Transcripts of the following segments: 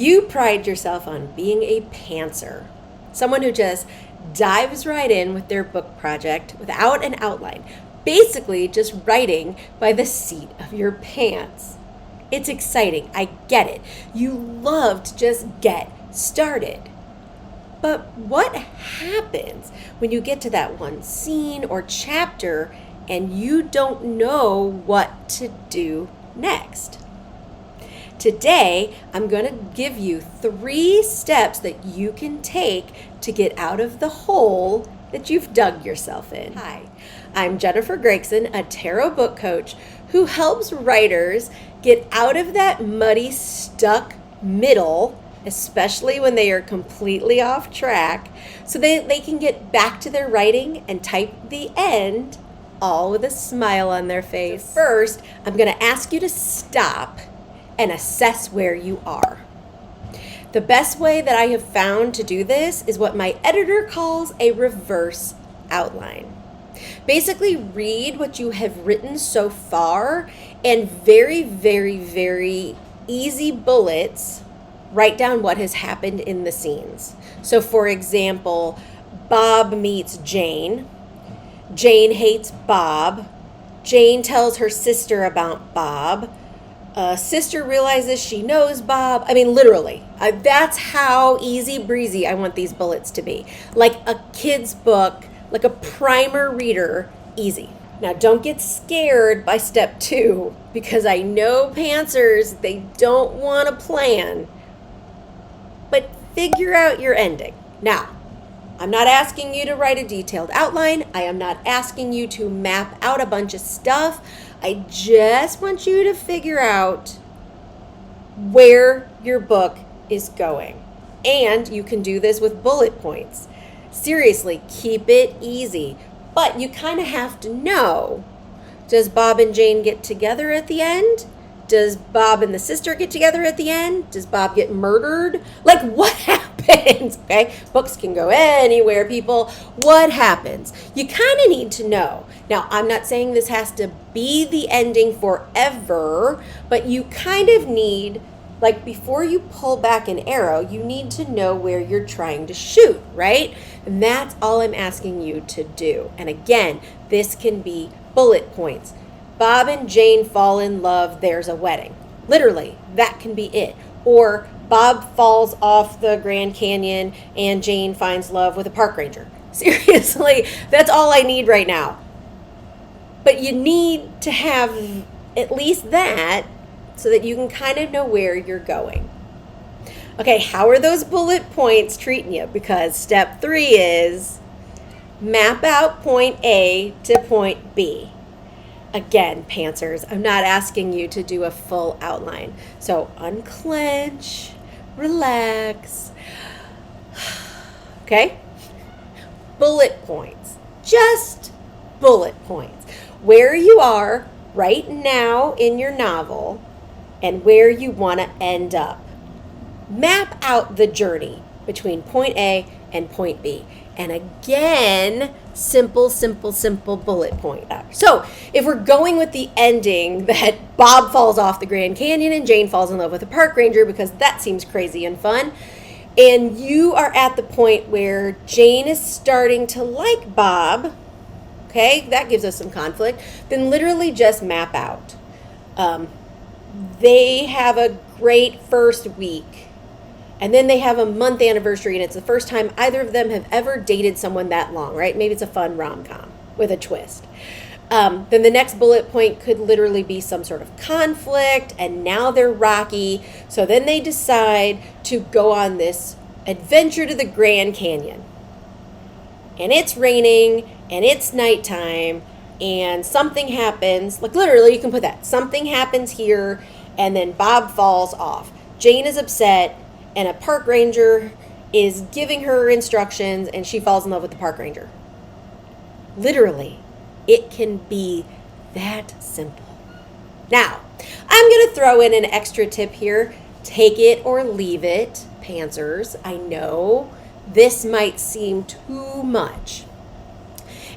You pride yourself on being a pantser, someone who just dives right in with their book project without an outline, basically just writing by the seat of your pants. It's exciting, I get it. You love to just get started. But what happens when you get to that one scene or chapter and you don't know what to do next? Today, I'm going to give you 3 steps that you can take to get out of the hole that you've dug yourself in. Hi, I'm Jennifer Gregson, a tarot book coach who helps writers get out of that muddy, stuck middle, especially when they are completely off track, so they can get back to their writing and type the end all with a smile on their face. So first, I'm going to ask you to stop and assess where you are. The best way that I have found to do this is what my editor calls a reverse outline. Basically, read what you have written so far and very, very, very easy bullets, write down what has happened in the scenes. So for example, Bob meets Jane. Jane hates Bob. Jane tells her sister about Bob. Sister realizes she knows Bob. I mean, literally, that's how easy breezy I want these bullets to be. Like a kid's book, like a primer reader, easy. Now, don't get scared by step 2, because I know pantsers, they don't want to plan, but figure out your ending. Now, I'm not asking you to write a detailed outline. I am not asking you to map out a bunch of stuff. I just want you to figure out where your book is going. And you can do this with bullet points. Seriously, keep it easy. But you kind of have to know, does Bob and Jane get together at the end? Does Bob and the sister get together at the end? Does Bob get murdered? Like, what happens? Okay, books can go anywhere, people. What happens? You kind of need to know. Now, I'm not saying this has to be the ending forever, but you kind of need, like, before you pull back an arrow, you need to know where you're trying to shoot, right? And that's all I'm asking you to do. And again, this can be bullet points. Bob and Jane fall in love, there's a wedding. Literally, that can be it. Or Bob falls off the Grand Canyon and Jane finds love with a park ranger. Seriously, that's all I need right now. But you need to have at least that so that you can kind of know where you're going. Okay, how are those bullet points treating you? Because step 3 is map out point A to point B. Again, pantsers, I'm not asking you to do a full outline. So unclench, relax. Okay? Bullet points. Just bullet points. Where you are right now in your novel and where you want to end up. Map out the journey between point A and point B. And again, simple bullet point. So if we're going with the ending that Bob falls off the Grand Canyon and Jane falls in love with a park ranger, because that seems crazy and fun, and you are at the point where Jane is starting to like Bob, okay, that gives us some conflict, then literally just map out. They have a great first week. And then they have a month anniversary, and it's the first time either of them have ever dated someone that long, right? Maybe it's a fun rom-com with a twist. Then the next bullet point could literally be some sort of conflict, and now they're rocky. So then they decide to go on this adventure to the Grand Canyon. And it's raining, and it's nighttime, and something happens. Like literally, you can put that. Something happens here, and then Bob falls off. Jane is upset, and a park ranger is giving her instructions, and she falls in love with the park ranger. Literally, it can be that simple. Now, I'm going to throw in an extra tip here. Take it or leave it, pantsers. I know this might seem too much.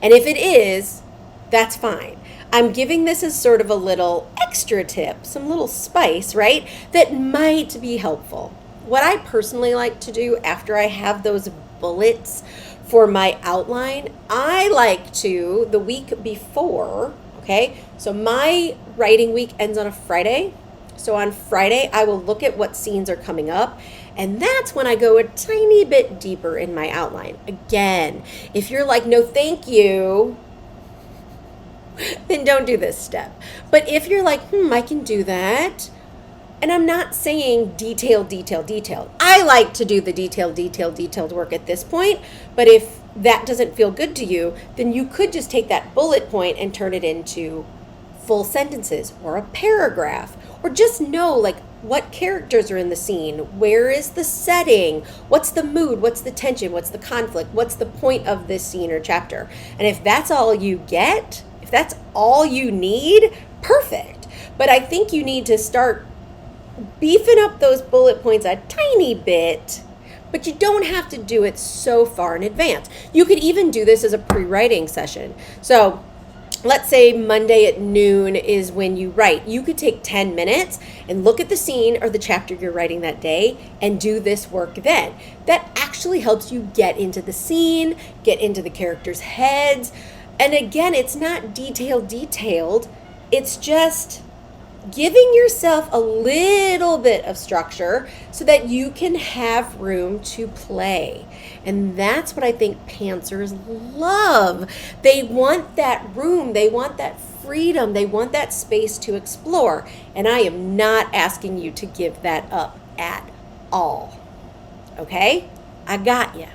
And if it is, that's fine. I'm giving this as sort of a little extra tip, some little spice, right? That might be helpful. what I personally like to do after I have those bullets for my outline, I like to, the week before, okay, so my writing week ends on a Friday. So on Friday, I will look at what scenes are coming up, and that's when I go a tiny bit deeper in my outline. Again, if you're like, no, thank you, then don't do this step. But if you're like, I can do that, and I'm not saying detailed. I like to do the detailed work at this point, but if that doesn't feel good to you, then you could just take that bullet point and turn it into full sentences or a paragraph, or just know like what characters are in the scene, where is the setting, what's the mood, what's the tension, what's the conflict, what's the point of this scene or chapter. And if that's all you get, if that's all you need, perfect. But I think you need to start beefing up those bullet points a tiny bit, but you don't have to do it so far in advance. You could even do this as a pre-writing session. So let's say Monday at noon is when you write. You could take 10 minutes and look at the scene or the chapter you're writing that day and do this work then. That actually helps you get into the scene, get into the characters' heads. And again, it's not detailed. It's just giving yourself a little bit of structure so that you can have room to play. And that's what I think pantsers love. They want that room, they want that freedom, they want that space to explore. And I am not asking you to give that up at all. Okay? I got you.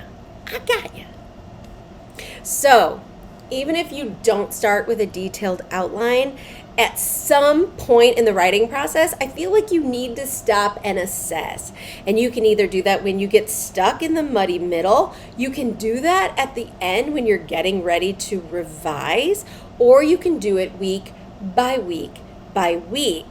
So, even if you don't start with a detailed outline, at some point in the writing process, I feel like you need to stop and assess. And you can either do that when you get stuck in the muddy middle, you can do that at the end when you're getting ready to revise, or you can do it week by week by week.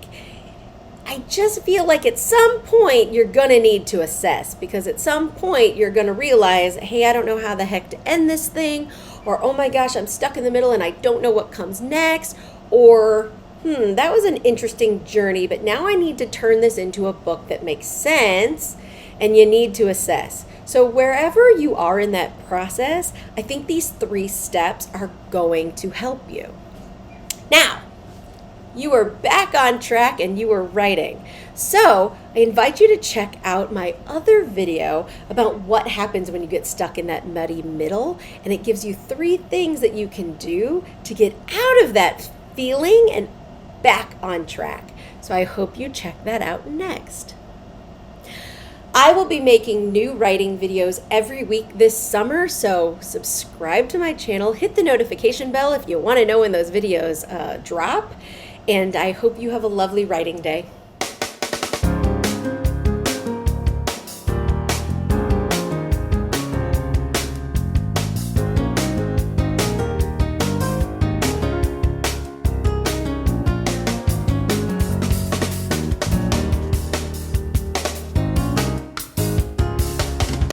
I just feel like at some point you're going to need to assess, because at some point you're going to realize, hey, I don't know how the heck to end this thing, or oh my gosh, I'm stuck in the middle and I don't know what comes next, or that was an interesting journey, but now I need to turn this into a book that makes sense, and you need to assess. So wherever you are in that process, I think these 3 steps are going to help you. Now, you are back on track and you are writing. So I invite you to check out my other video about what happens when you get stuck in that muddy middle, and it gives you 3 things that you can do to get out of that feeling and back on track. So I hope you check that out next. I will be making new writing videos every week this summer, so subscribe to my channel, hit the notification bell if you want to know when those videos drop, and I hope you have a lovely writing day.